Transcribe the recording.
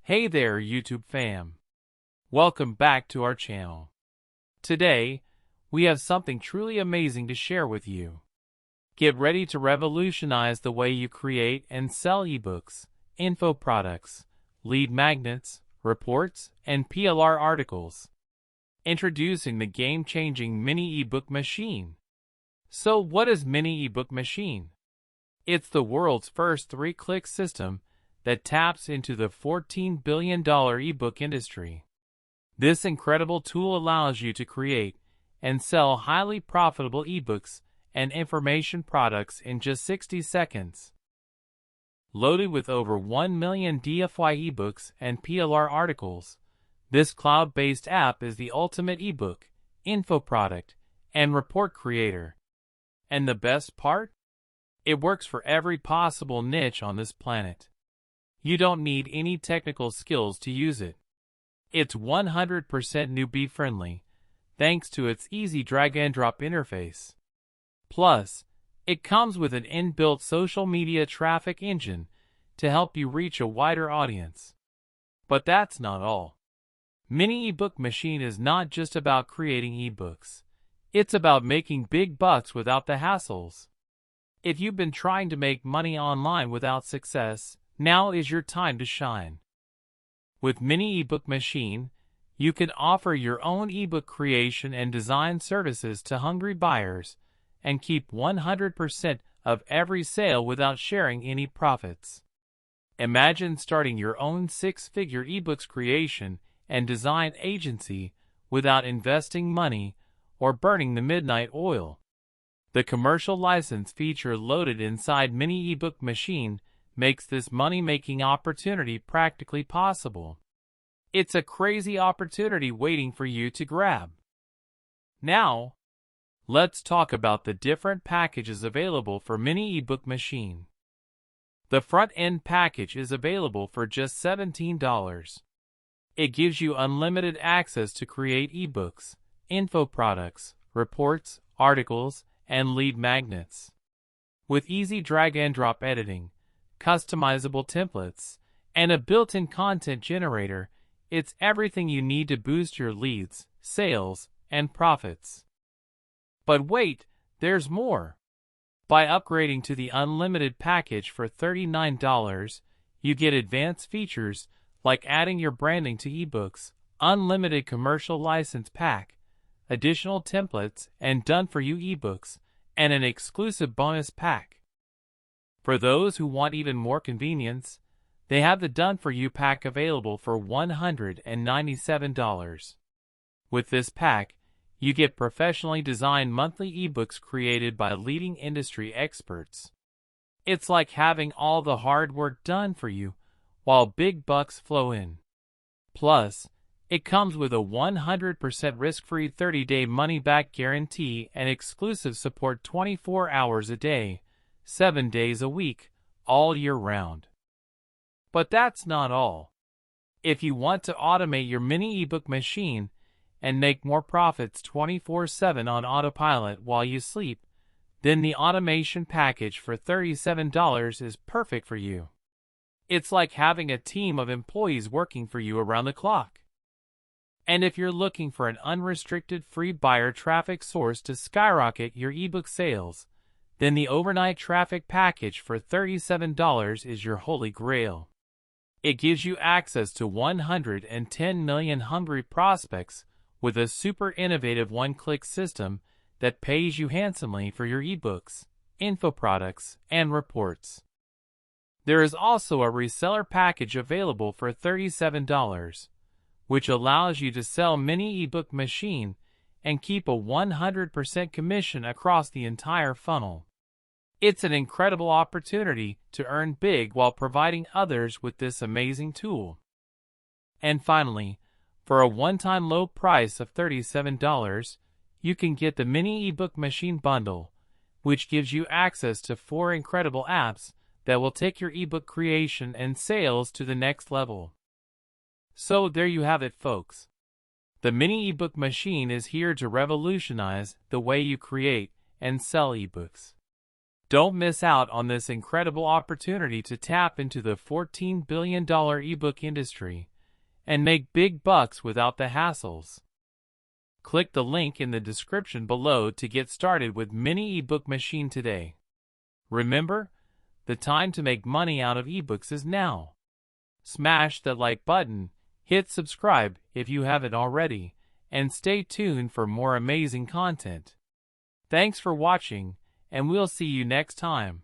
Hey there, YouTube fam. Welcome back to our channel. Today, we have something truly amazing to share with you. Get ready to revolutionize the way you create and sell ebooks, info products, lead magnets, reports, and PLR articles. Introducing the game-changing Mini Ebook Machine. So what is Mini Ebook Machine? It's the world's first three-click system that taps into the $14 billion ebook industry. This incredible tool allows you to create and sell highly profitable ebooks and information products in just 60 seconds. Loaded with over 1 million DFY ebooks and PLR articles, this cloud-based app is the ultimate ebook, info product, and report creator. And the best part? It works for every possible niche on this planet. You don't need any technical skills to use it. It's 100% newbie friendly, thanks to its easy drag-and-drop interface. Plus, it comes with an inbuilt social media traffic engine to help you reach a wider audience. But that's not all. Mini Ebook Machine is not just about creating ebooks. It's about making big bucks without the hassles. If you've been trying to make money online without success, now is your time to shine. With Mini Ebook Machine, you can offer your own ebook creation and design services to hungry buyers and keep 100% of every sale without sharing any profits. Imagine starting your own six-figure ebooks creation and design agency without investing money or burning the midnight oil. The commercial license feature loaded inside Mini Ebook Machine makes this money-making opportunity practically possible. It's a crazy opportunity waiting for you to grab. Now, let's talk about the different packages available for Mini Ebook Machine. The front-end package is available for just $17. It gives you unlimited access to create ebooks, info products, reports, articles, and lead magnets. With easy drag-and-drop editing, customizable templates, and a built-in content generator, it's everything you need to boost your leads, sales, and profits. But wait, there's more. By upgrading to the unlimited package for $39, you get advanced features like adding your branding to ebooks, unlimited commercial license pack, additional templates and done-for-you ebooks, and an exclusive bonus pack. For those who want even more convenience, they have the done-for-you pack available for $197. With this pack, you get professionally designed monthly ebooks created by leading industry experts. It's like having all the hard work done for you, while big bucks flow in. Plus, it comes with a 100% risk-free 30-day money-back guarantee and exclusive support 24 hours a day, 7 days a week, all year round. But that's not all. If you want to automate your Mini Ebook Machine and make more profits 24/7 on autopilot while you sleep, then the automation package for $37 is perfect for you. It's like having a team of employees working for you around the clock. And if you're looking for an unrestricted free buyer traffic source to skyrocket your ebook sales, then the overnight traffic package for $37 is your holy grail. It gives you access to 110 million hungry prospects with a super innovative one-click system that pays you handsomely for your ebooks, info products, and reports. There is also a reseller package available for $37, which allows you to sell Mini Ebook Machine and keep a 100% commission across the entire funnel. It's an incredible opportunity to earn big while providing others with this amazing tool. And finally, for a one-time low price of $37, you can get the Mini Ebook Machine Bundle, which gives you access to 4 incredible apps that will take your ebook creation and sales to the next level. So there you have it, folks. The Mini Ebook Machine is here to revolutionize the way you create and sell ebooks. Don't miss out on this incredible opportunity to tap into the $14 billion ebook industry and make big bucks without the hassles. Click the link in the description below to get started with Mini Ebook Machine today. Remember, the time to make money out of ebooks is now. Smash that like button, hit subscribe if you haven't already, and stay tuned for more amazing content. Thanks for watching, and we'll see you next time.